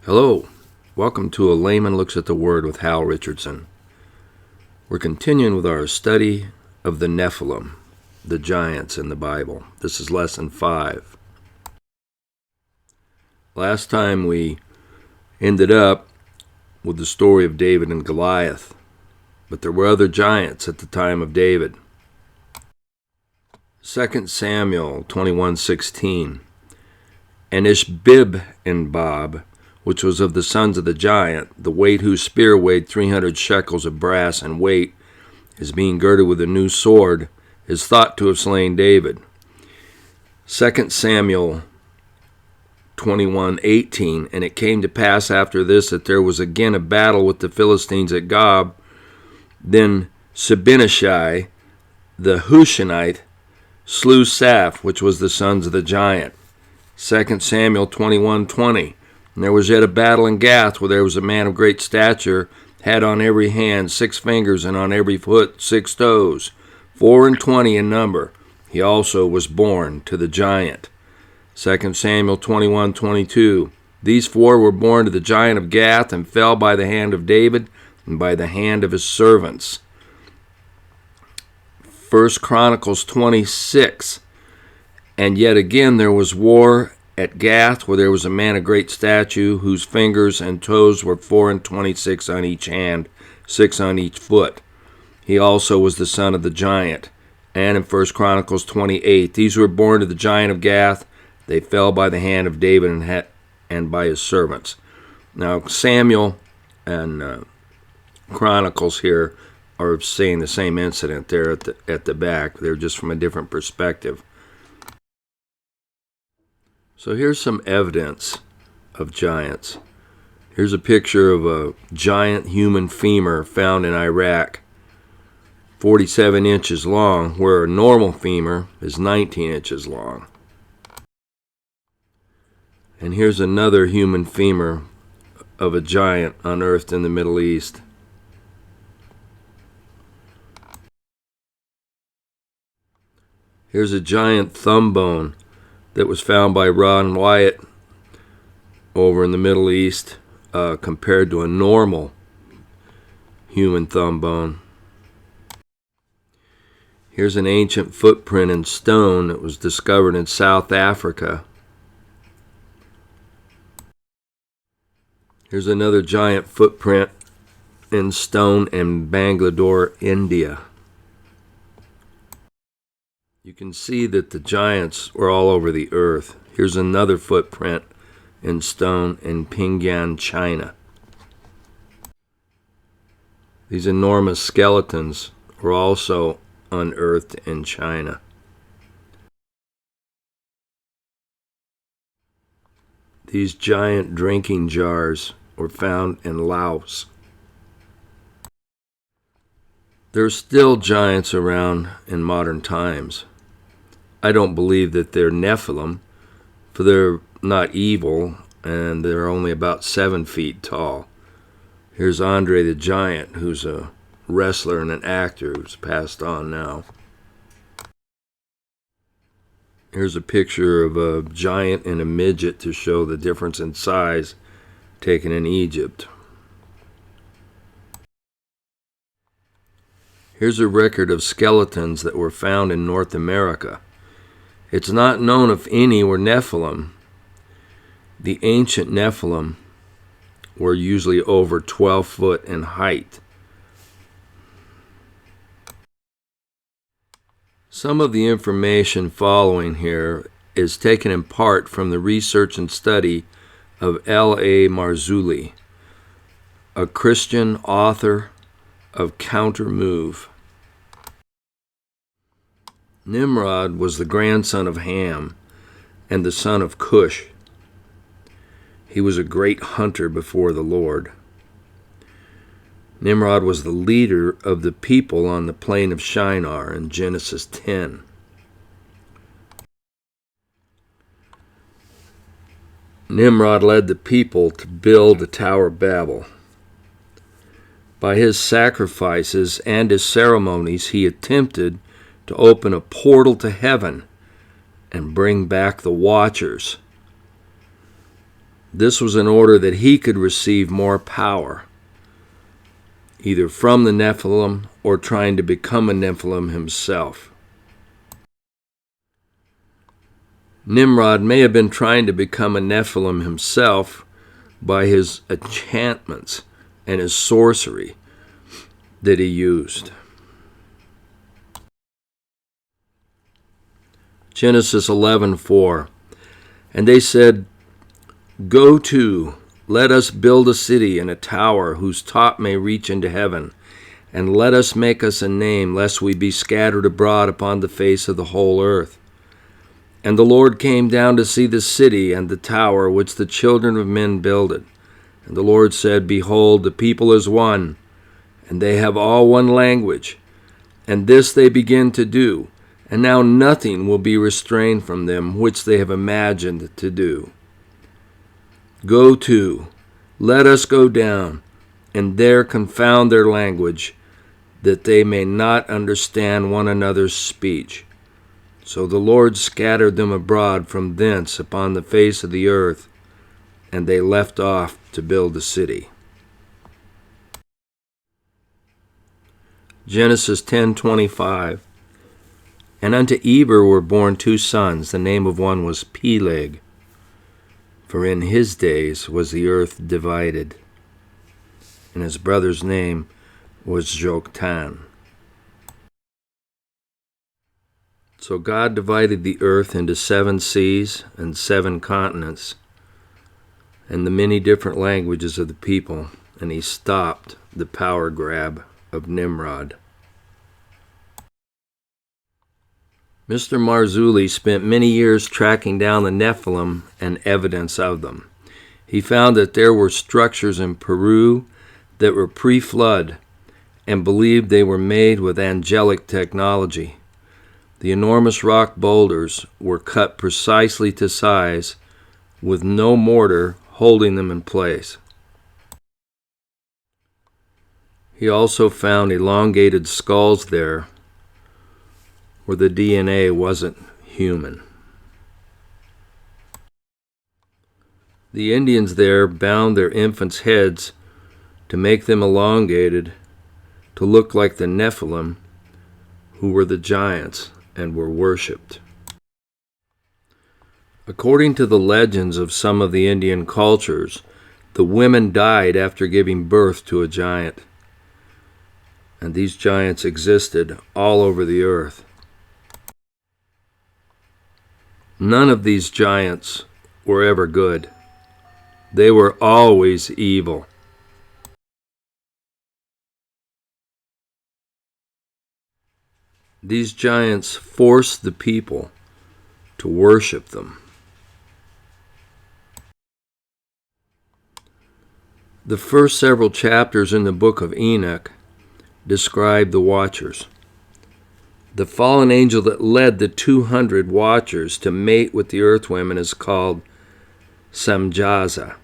Hello, welcome to A Layman Looks at the Word with Hal Richardson. We're continuing with our study of the Nephilim, the giants in the Bible. This is Lesson 5. Last time we ended up with the story of David and Goliath, but there were other giants at the time of David. 2 Samuel 21:16. And Ishbib-en-Bob, which was of the sons of the giant, the weight whose spear weighed 300 shekels of brass in weight, is being girded with a new sword, is thought to have slain David. 2 Samuel 21:18. And it came to pass after this that there was again a battle with the Philistines at Gob. Then Sabinishai, the Hushionite, slew Saph, which was the sons of the giant. 2 Samuel 21:20. And there was yet a battle in Gath, where there was a man of great stature, had on every hand 6 fingers, and on every foot 6 toes, 24 in number. He also was born to the giant. 2 Samuel 21:22. These 4 were born to the giant of Gath, and fell by the hand of David, and by the hand of his servants. 1 Chronicles 26. And yet again there was war at Gath, where there was a man of great stature, whose fingers and toes were 26 on each hand, 6 on each foot. He also was the son of the giant. And in 1 Chronicles 28, these were born to the giant of Gath. They fell by the hand of David and by his servants. Now Samuel and Chronicles here are saying the same incident there at the back. They're just from a different perspective. So here's some evidence of giants. Here's a picture of a giant human femur found in Iraq, 47 inches long, where a normal femur is 19 inches long. And here's another human femur of a giant unearthed in the Middle East. Here's a giant thumb bone that was found by Ron Wyatt over in the Middle East, compared to a normal human thumb bone. Here's an ancient footprint in stone that was discovered in South Africa. Here's another giant footprint in stone in Bangalore, India. You can see that the giants were all over the earth. Here's another footprint in stone in Pyongyang, China. These enormous skeletons were also unearthed in China. These giant drinking jars were found in Laos. There's still giants around in modern times. I don't believe that they're Nephilim, for they're not evil, and they're only about 7 feet tall. Here's Andre the Giant, who's a wrestler and an actor who's passed on now. Here's a picture of a giant and a midget to show the difference in size taken in Egypt. Here's a record of skeletons that were found in North America. It's not known if any were Nephilim. The ancient Nephilim were usually over 12 foot in height. Some of the information following here is taken in part from the research and study of L.A. Marzulli, a Christian author of Counter-Move. Nimrod was the grandson of Ham and the son of Cush. He was a great hunter before the Lord. Nimrod was the leader of the people on the plain of Shinar in Genesis 10. Nimrod led the people to build the Tower of Babel. By his sacrifices and his ceremonies, he attempted to open a portal to heaven and bring back the Watchers. This was in order that he could receive more power, either from the Nephilim or trying to become a Nephilim himself. Nimrod may have been trying to become a Nephilim himself by his enchantments and his sorcery that he used. Genesis 11:4. And they said, "Go to, let us build a city and a tower whose top may reach into heaven, and let us make us a name, lest we be scattered abroad upon the face of the whole earth." And the Lord came down to see the city and the tower which the children of men builded. And the Lord said, "Behold, the people is one, and they have all one language. And this they begin to do, and now nothing will be restrained from them which they have imagined to do. Go to, let us go down, and there confound their language, that they may not understand one another's speech." So the Lord scattered them abroad from thence upon the face of the earth, and they left off to build the city. Genesis 10:25. And unto Eber were born 2 sons. The name of one was Peleg, for in his days was the earth divided. And his brother's name was Joktan. So God divided the earth into 7 seas and 7 continents, and the many different languages of the people, and he stopped the power grab of Nimrod. Mr. Marzulli spent many years tracking down the Nephilim and evidence of them. He found that there were structures in Peru that were pre-flood and believed they were made with angelic technology. The enormous rock boulders were cut precisely to size, with no mortar holding them in place. He also found elongated skulls there where the DNA wasn't human. The Indians there bound their infants' heads to make them elongated to look like the Nephilim, who were the giants and were worshipped. According to the legends of some of the Indian cultures, the women died after giving birth to a giant, and these giants existed all over the earth. None of these giants were ever good. They were always evil. These giants forced the people to worship them. The first several chapters in the book of Enoch describe the Watchers. The fallen angel that led the 200 Watchers to mate with the earth women is called Samjaza.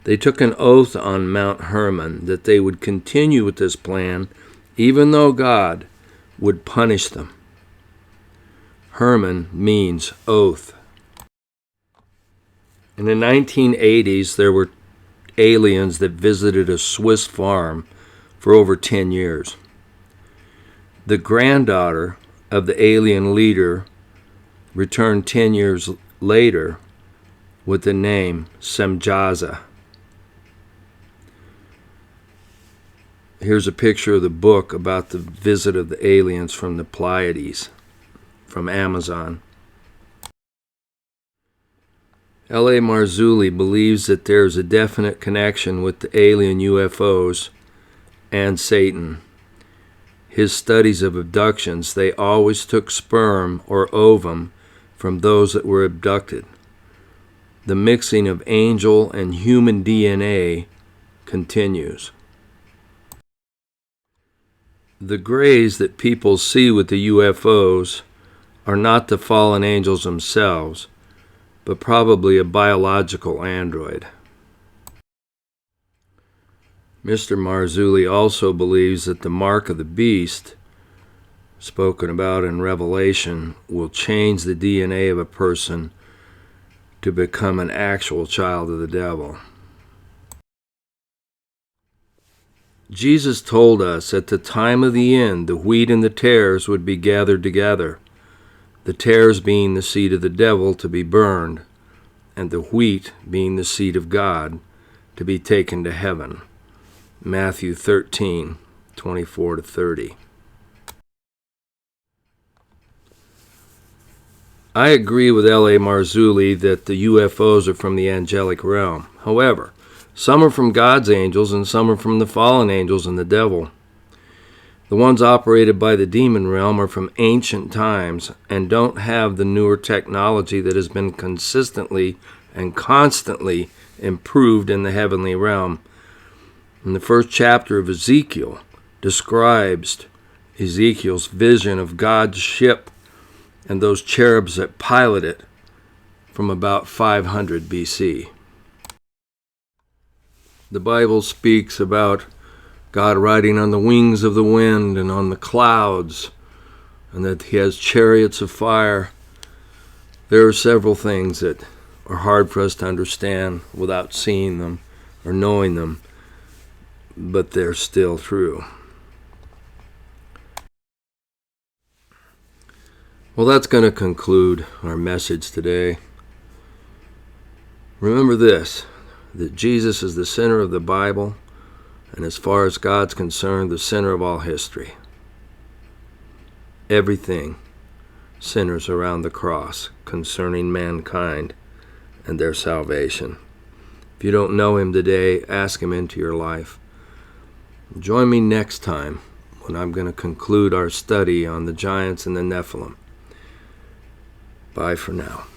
They took an oath on Mount Hermon that they would continue with this plan even though God would punish them. Hermon means oath. In the 1980s, there were aliens that visited a Swiss farm for over 10 years. The granddaughter of the alien leader returned 10 years later with the name Samjaza. Here's a picture of the book about the visit of the aliens from the Pleiades from Amazon. L.A. Marzulli believes that there is a definite connection with the alien UFOs and Satan. His studies of abductions, they always took sperm or ovum from those that were abducted. The mixing of angel and human DNA continues. The grays that people see with the UFOs are not the fallen angels themselves, but probably a biological android. Mr. Marzulli also believes that the mark of the beast, spoken about in Revelation, will change the DNA of a person to become an actual child of the devil. Jesus told us at the time of the end, the wheat and the tares would be gathered together, the tares being the seed of the devil to be burned, and the wheat being the seed of God to be taken to heaven. Matthew 13:24-30. I agree with L.A. Marzulli that the UFOs are from the angelic realm. However, some are from God's angels and some are from the fallen angels and the devil. The ones operated by the demon realm are from ancient times and don't have the newer technology that has been consistently and constantly improved in the heavenly realm. In the first chapter of Ezekiel describes Ezekiel's vision of God's ship and those cherubs that pilot it from about 500 BC. The Bible speaks about God riding on the wings of the wind and on the clouds, and that he has chariots of fire. There are several things that are hard for us to understand without seeing them or knowing them, but they're still true. Well, that's going to conclude our message today. Remember this, that Jesus is the center of the Bible, and as far as God's concerned, the center of all history. Everything centers around the cross concerning mankind and their salvation. If you don't know him today, ask him into your life. Join me next time when I'm going to conclude our study on the giants and the Nephilim. Bye for now.